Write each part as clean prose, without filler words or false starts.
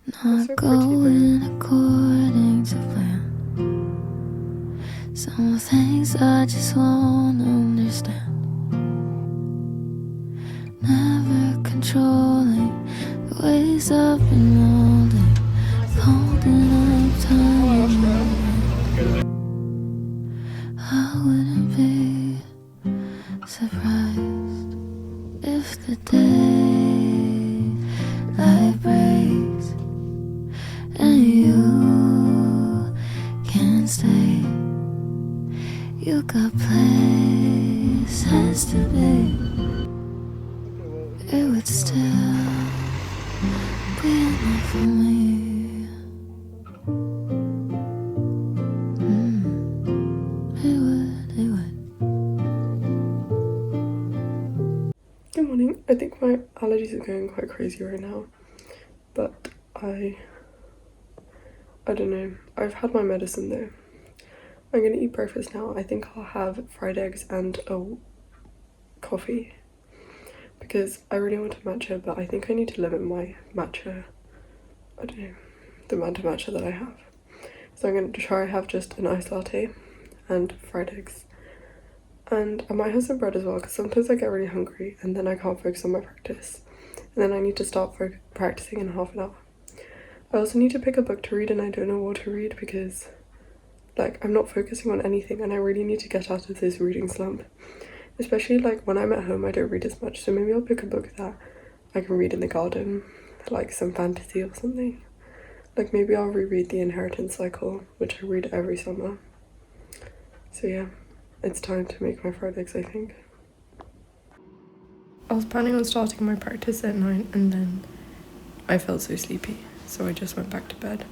Not so going according to plan. Some things I just won't understand. Never controlling the ways I've been molding, holding up time. I wouldn't be surprised if the daylight breaks and you can't stay. You got places to be. It would still be enough for me. It would. Good morning. I think my allergies are going quite crazy right now, but I don't know. I've had my medicine though. I'm gonna eat breakfast now. I think I'll have fried eggs and a coffee because I really want a matcha, but I think I need to limit my matcha. I don't know, the amount of matcha that I have. So I'm gonna try have just an iced latte and fried eggs. And I might have some bread as well because sometimes I get really hungry and then I can't focus on my practice. And then I need to start practicing in half an hour. I also need to pick a book to read and I don't know what to read because like I'm not focusing on anything and I really need to get out of this reading slump. Especially like when I'm at home I don't read as much, so maybe I'll pick a book that I can read in the garden, like some fantasy or something. Like maybe I'll reread The Inheritance Cycle, which I read every summer. So yeah, it's time to make my fried eggs, I think. I was planning on starting my practice at 9 and then I felt so sleepy, so I just went back to bed.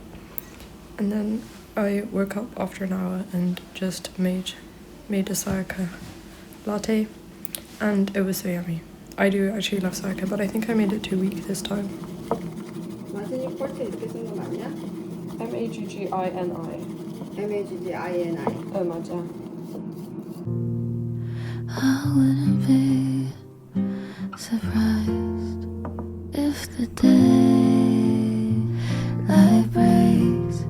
And then I woke up after an hour and just made a sayaka latte, and it was so yummy. I do actually love sayaka, but I think I made it too weak this time. Maggini. Maggini. 맞아. I wouldn't be surprised if the daylight breaks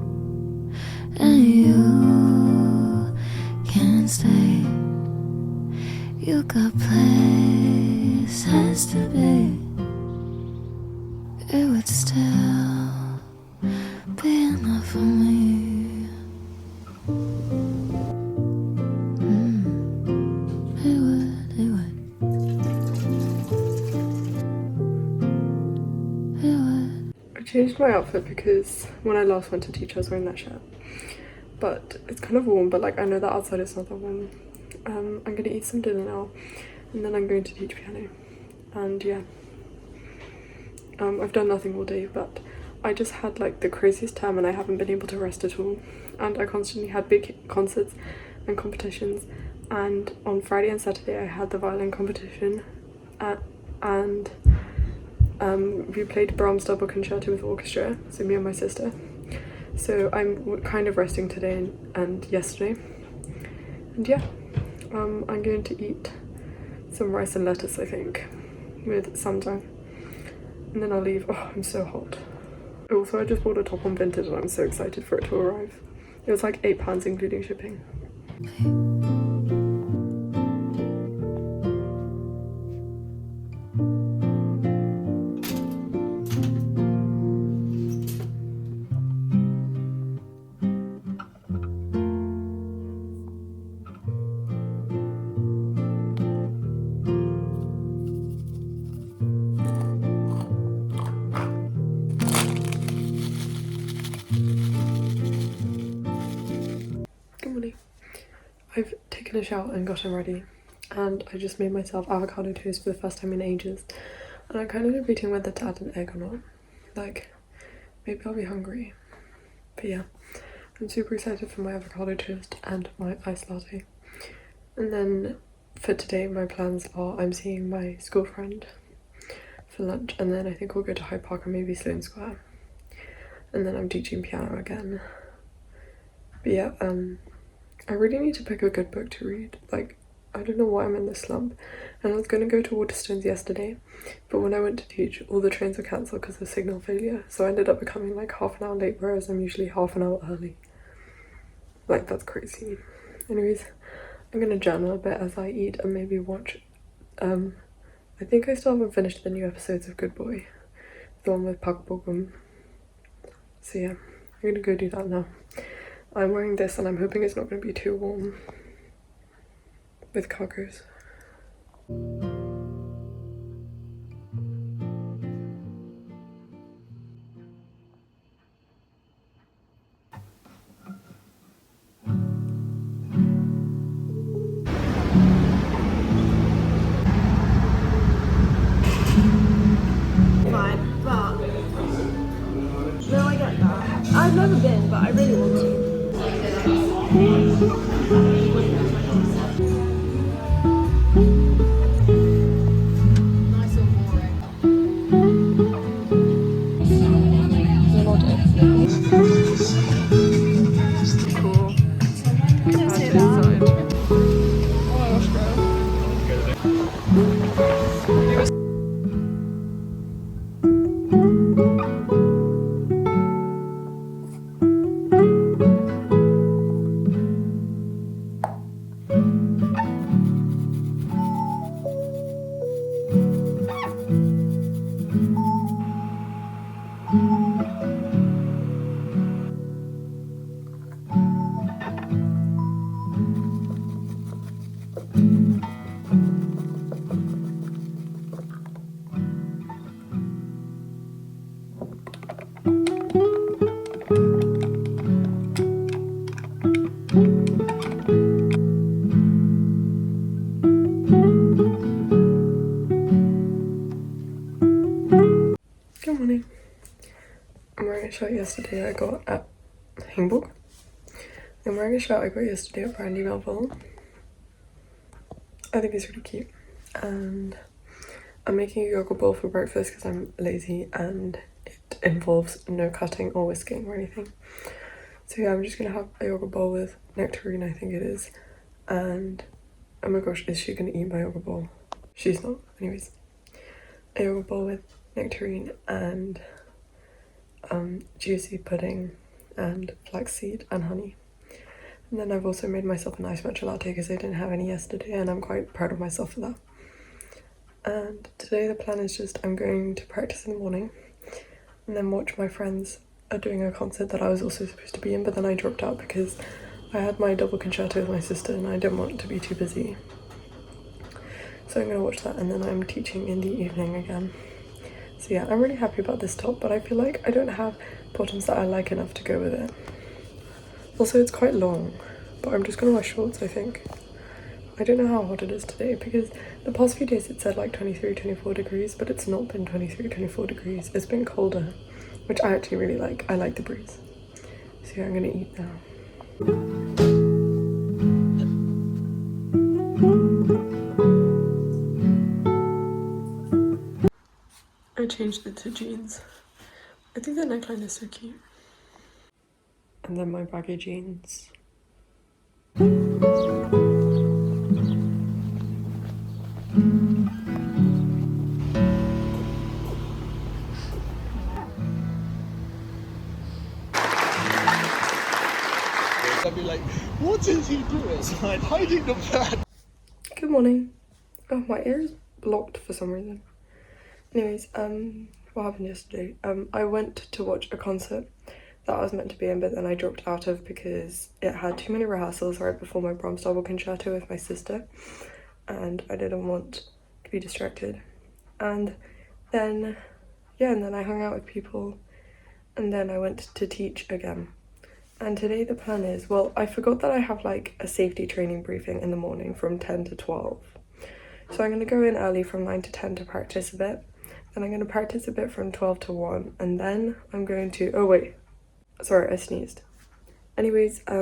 and you can't stay. You got places to be. It would still be enough for me. It would. I changed my outfit because when I last went to teach I was wearing that shirt. But it's kind of warm, but like I know that outside it's not that warm. I'm gonna eat some dinner now and then I'm going to teach piano. And yeah. I've done nothing all day, but I just had like the craziest term and I haven't been able to rest at all. And I constantly had big concerts and competitions. And on Friday and Saturday I had the violin competition. And we played Brahms double concerto with orchestra, so me and my sister. So I'm kind of resting today and yesterday. And yeah, I'm going to eat some rice and lettuce, I think, with samjang. And then I'll leave. Oh, I'm so hot. Also, I just bought a top on Vinted and I'm so excited for it to arrive. It was like £8 including shipping. Good morning. I've taken a shower and gotten ready, and I just made myself avocado toast for the first time in ages. And I'm kind of debating whether to add an egg or not. Like, maybe I'll be hungry. But yeah, I'm super excited for my avocado toast and my iced latte. And then for today, my plans are I'm seeing my school friend for lunch, and then I think we'll go to Hyde Park or maybe Sloane Square. And then I'm teaching piano again. But yeah, I really need to pick a good book to read. Like, I don't know why I'm in this slump. And I was going to go to Waterstones yesterday, but when I went to teach, all the trains were cancelled because of signal failure. So I ended up becoming like half an hour late, whereas I'm usually half an hour early. Like, that's crazy. Anyways, I'm gonna journal a bit as I eat and maybe watch. I think I still haven't finished the new episodes of Good Boy, the one with Park Bo-gum. So yeah, I'm gonna go do that now. I'm wearing this and I'm hoping it's not gonna be too warm with cargos. Fine, but no, I get that. I've never been, but I really want to. Cool. Didn't say that. Oh my gosh, Good morning. I'm wearing a shirt yesterday I got at Hamburg. I'm wearing a shirt I got yesterday at Brandy Melville. I think it's really cute. And I'm making a yogurt bowl for breakfast because I'm lazy and it involves no cutting or whisking or anything. So yeah, I'm just gonna have a yogurt bowl with nectarine, I think it is. And oh my gosh, is she gonna eat my yogurt bowl? She's not. Anyways, a yogurt bowl with nectarine and juicy pudding and flaxseed and honey. And then I've also made myself a nice matcha latte because I didn't have any yesterday and I'm quite proud of myself for that. And today the plan is just I'm going to practice in the morning and then watch my friends are doing a concert that I was also supposed to be in, but then I dropped out because I had my double concerto with my sister and I didn't want to be too busy. So I'm going to watch that and then I'm teaching in the evening again. So yeah, I'm really happy about this top, but I feel like I don't have bottoms that I like enough to go with it. Also, it's quite long, but I'm just going to wear shorts, I think. I don't know how hot it is today because the past few days it said like 23, 24 degrees, but it's not been 23, 24 degrees. It's been colder, which I actually really like. I like the breeze. So yeah, I'm going to eat now. I changed it to jeans. I think the neckline is so cute. And then my baggy jeans. I'd be like, what is he doing? Like hiding the plan. Good morning. Oh, my ear is blocked for some reason. Anyways, what happened yesterday? I went to watch a concert that I was meant to be in, but then I dropped out of because it had too many rehearsals right before my Brahms double concerto with my sister, and I didn't want to be distracted. And then, yeah, and then I hung out with people, and then I went to teach again. And today the plan is, well, I forgot that I have like a safety training briefing in the morning from 10 to 12. So I'm going to go in early from 9 to 10 to practice a bit. Then I'm going to practice a bit from 12 to 1. And then I'm going to, oh wait, sorry, I sneezed. Anyways, yeah,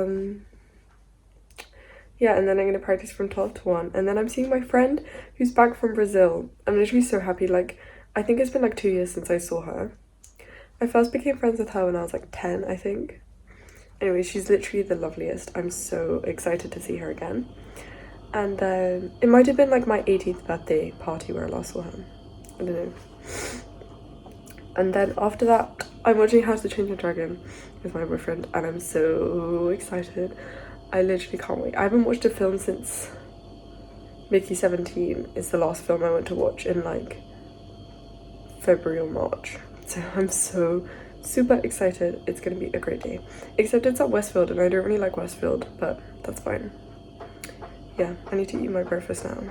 and then I'm going to practice from 12 to 1. And then I'm seeing my friend who's back from Brazil. I'm literally so happy. Like, I think it's been like 2 years since I saw her. I first became friends with her when I was like 10, I think. Anyway, she's literally the loveliest. I'm so excited to see her again. And then it might have been like my 18th birthday party where I last saw him. I don't know. And then after that, I'm watching How to Train Your Dragon with my boyfriend, and I'm so excited. I literally can't wait. I haven't watched a film since Mickey 17 is the last film I went to watch in like February or March. So I'm so super excited. It's gonna be a great day. Except it's at Westfield and I don't really like Westfield, but that's fine. Yeah, I need to eat my breakfast now.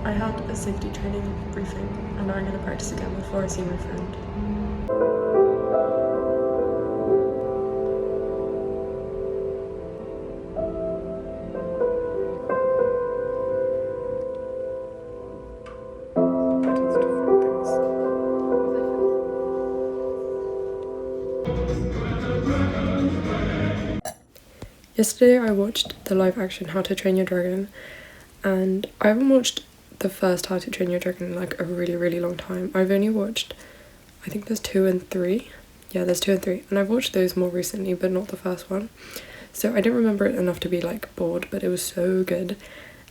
I had a safety training briefing and now I'm gonna practice again before I see my friend. Yesterday I watched the live action How to Train Your Dragon, and I haven't watched the first How to Train Your Dragon in like a really long time. I've only watched, I think there's 2 and 3. Yeah, there's 2 and 3, and I've watched those more recently but not the first one. So I didn't remember it enough to be like bored, but it was so good.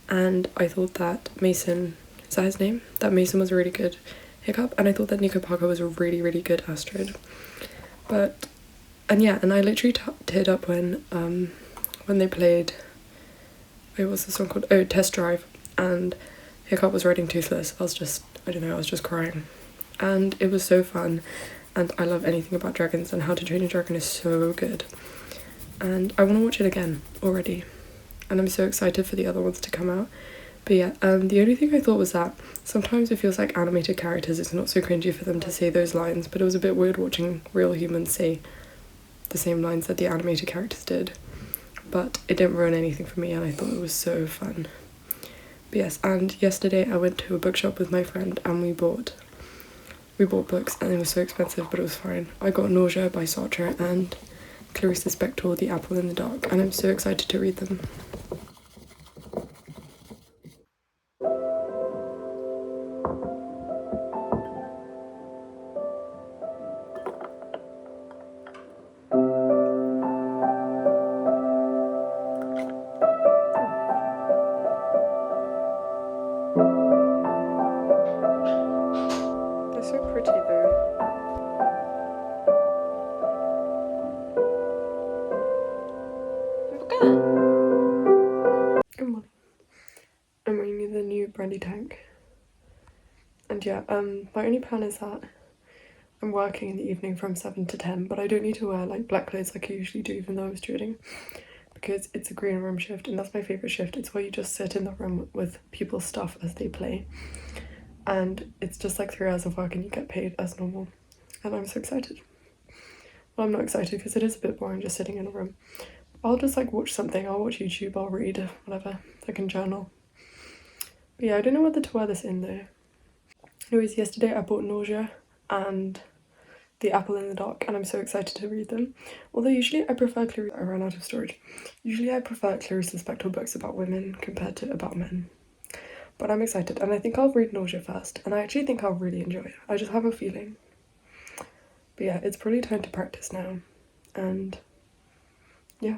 And I thought that Mason, is that his name? That Mason was really good Hiccup, and I thought that Nico Parker was a really good Astrid. And I literally teared up when they played, wait, what's the song called? Oh, Test Drive, and Hiccup was riding Toothless. I was just crying. And it was so fun, and I love anything about dragons, and How to Train a Dragon is so good. And I want to watch it again already. And I'm so excited for the other ones to come out. But yeah, the only thing I thought was that sometimes it feels like animated characters, it's not so cringy for them to say those lines, but it was a bit weird watching real humans say the same lines that the animated characters did. But it didn't ruin anything for me and I thought it was so fun. But yes, and yesterday I went to a bookshop with my friend and we bought books, and it was so expensive but it was fine. I got Nausea by Sartre and Clarice Lispector, The Apple in the Dark, and I'm so excited to read them. They're so pretty though. Good morning. I'm wearing the new brandy tank. And yeah, my only plan is that I'm working in the evening from 7 to 10, but I don't need to wear like black clothes like I usually do even though I was trading, because it's a green room shift and that's my favourite shift. It's where you just sit in the room with people's stuff as they play, and it's just like 3 hours of work and you get paid as normal, and I'm so excited. Well, I'm not excited because it is a bit boring just sitting in a room. I'll just like watch something, I'll watch YouTube, I'll read, whatever, I can journal. But yeah, I don't know whether to wear this in though. Anyways, yesterday I bought Nausea and The Apple in the Dark, and I'm so excited to read them. Although usually I prefer I ran out of storage. Usually I prefer Clarice Lispector books about women compared to about men. But I'm excited, and I think I'll read Nausea first, and I actually think I'll really enjoy it. I just have a feeling. But yeah, it's probably time to practice now, and yeah.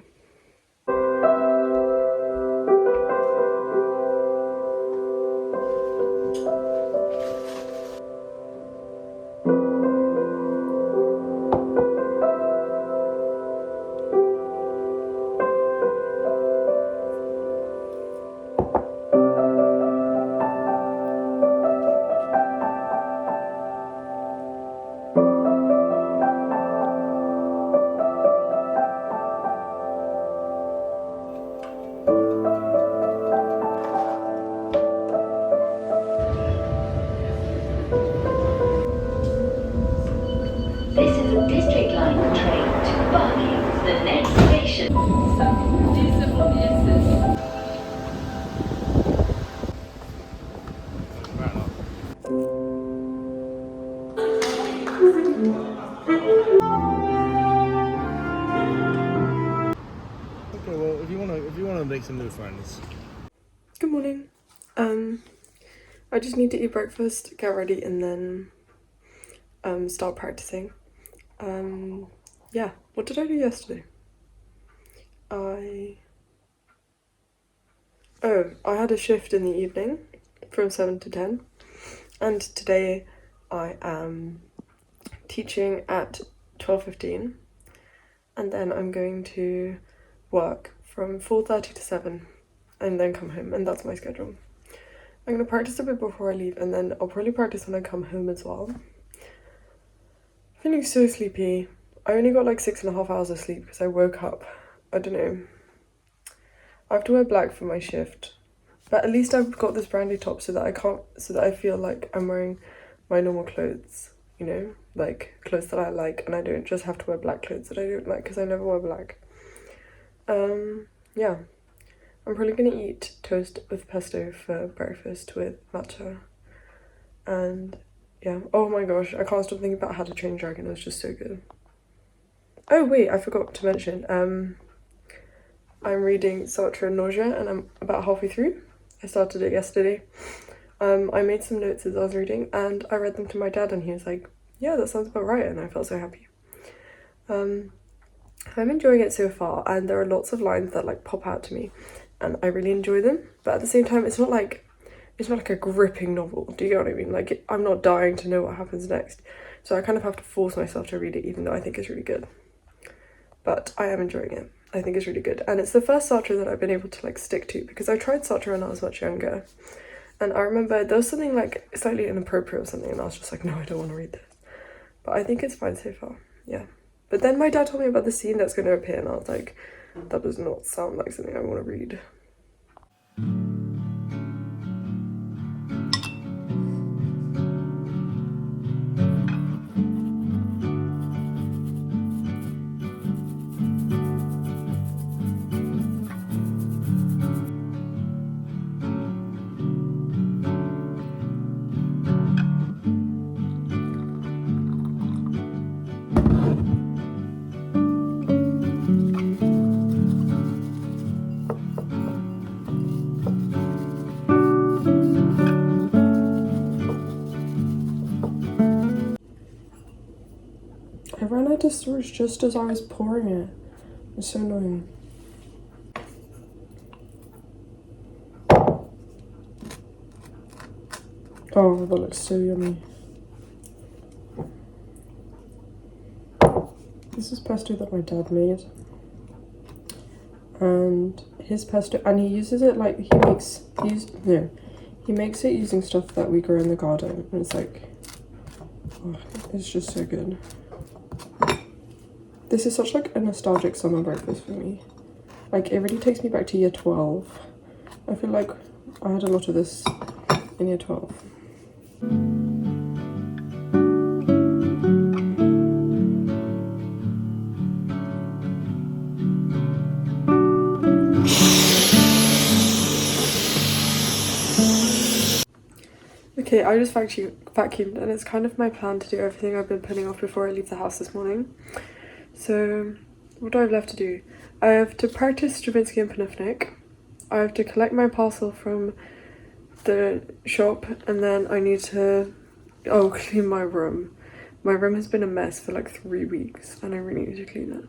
if you want to make some new friends. Good morning. I just need to eat breakfast, get ready, and then start practicing. Yeah, what did I do yesterday? I had a shift in the evening from 7 to 10, and today I am teaching at 12:15, and then I'm going to work from 4:30 to 7 and then come home, and that's my schedule. I'm going to practice a bit before I leave, and then I'll probably practice when I come home as well. Feeling so sleepy. I only got like 6.5 hours of sleep because I woke up, I don't know. I have to wear black for my shift, but at least I've got this brandy top so that I feel like I'm wearing my normal clothes, you know, like clothes that I like, and I don't just have to wear black clothes that I don't like because I never wear black. Yeah, I'm probably gonna eat toast with pesto for breakfast with matcha, and yeah, oh my gosh, I can't stop thinking about How to Train Your Dragon. It was just so good. Oh wait, I forgot to mention, I'm reading Sartre Nausea and I'm about halfway through. I started it yesterday. I made some notes as I was reading and I read them to my dad and he was like, yeah, that sounds about right, and I felt so happy. I'm enjoying it so far, and there are lots of lines that like pop out to me and I really enjoy them, but at the same time it's not like a gripping novel. Do you get what I mean? Like, I'm not dying to know what happens next, so I kind of have to force myself to read it even though I think it's really good. But I am enjoying it. I think it's really good, and it's the first Sartre that I've been able to like stick to, because I tried Sartre when I was much younger, and I remember there was something like slightly inappropriate or something, and I was just like, no, I don't want to read this. But I think it's fine so far, yeah. But then my dad told me about the scene that's going to appear, and I was like, that does not sound like something I want to read. I ran out of storage just as I was pouring it. It's so annoying. Oh, that looks so yummy. This is pesto that my dad made. And his pesto, and he uses it like, he makes it using stuff that we grow in the garden. And it's like, oh, it's just so good. This is such like a nostalgic summer breakfast for me. Like, it really takes me back to year 12. I feel like I had a lot of this in year 12. Okay, I just vacuumed, and it's kind of my plan to do everything I've been putting off before I leave the house this morning. So, what do I have left to do? I have to practice Stravinsky and Panufnik. I have to collect my parcel from the shop, and then I need to, clean my room. My room has been a mess for like 3 weeks, and I really need to clean it.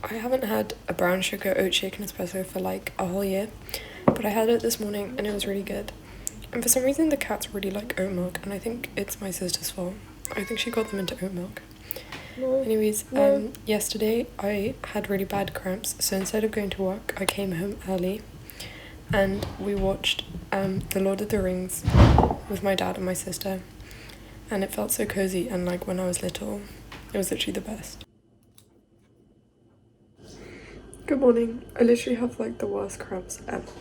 I haven't had a brown sugar oat shaken espresso for like a whole year, but I had it this morning and it was really good. And for some reason the cats really like oat milk, and I think it's my sister's fault. I think she got them into oat milk. Anyways, yesterday I had really bad cramps, so instead of going to work, I came home early and we watched The Lord of the Rings with my dad and my sister, and it felt so cozy, and like when I was little, it was literally the best. Good morning. I literally have like the worst cramps ever.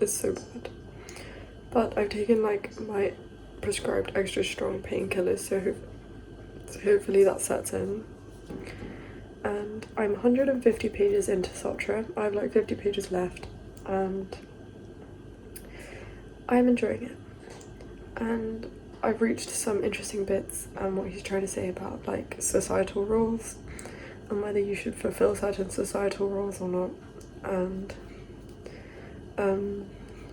It's so bad. But I've taken like my prescribed extra strong painkillers, So hopefully that sets in. And I'm 150 pages into Sotra. I have like 50 pages left, and I'm enjoying it. And I've reached some interesting bits and what he's trying to say about like societal roles and whether you should fulfill certain societal roles or not. And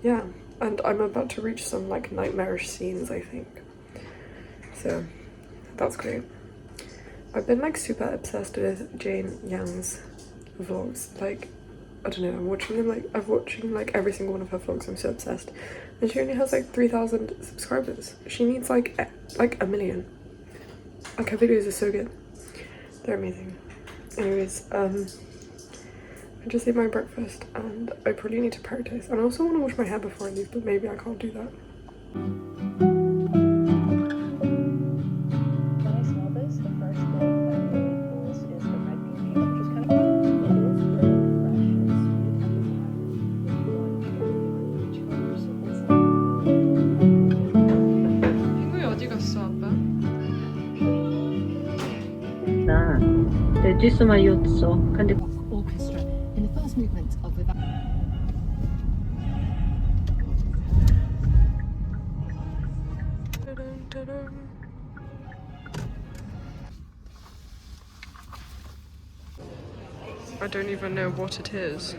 yeah, and I'm about to reach some like nightmarish scenes, I think. So that's great. I've been like super obsessed with Jane Young's vlogs. Like, I don't know, I'm watching like every single one of her vlogs. I'm so obsessed. And she only has like 3,000 subscribers. She needs like a million. Like, her videos are so good. They're amazing. Anyways, I just ate my breakfast and I probably need to practice. And I also want to wash my hair before I leave, but maybe I can't do that. Orchestra in the first movement of the I don't even know what it is.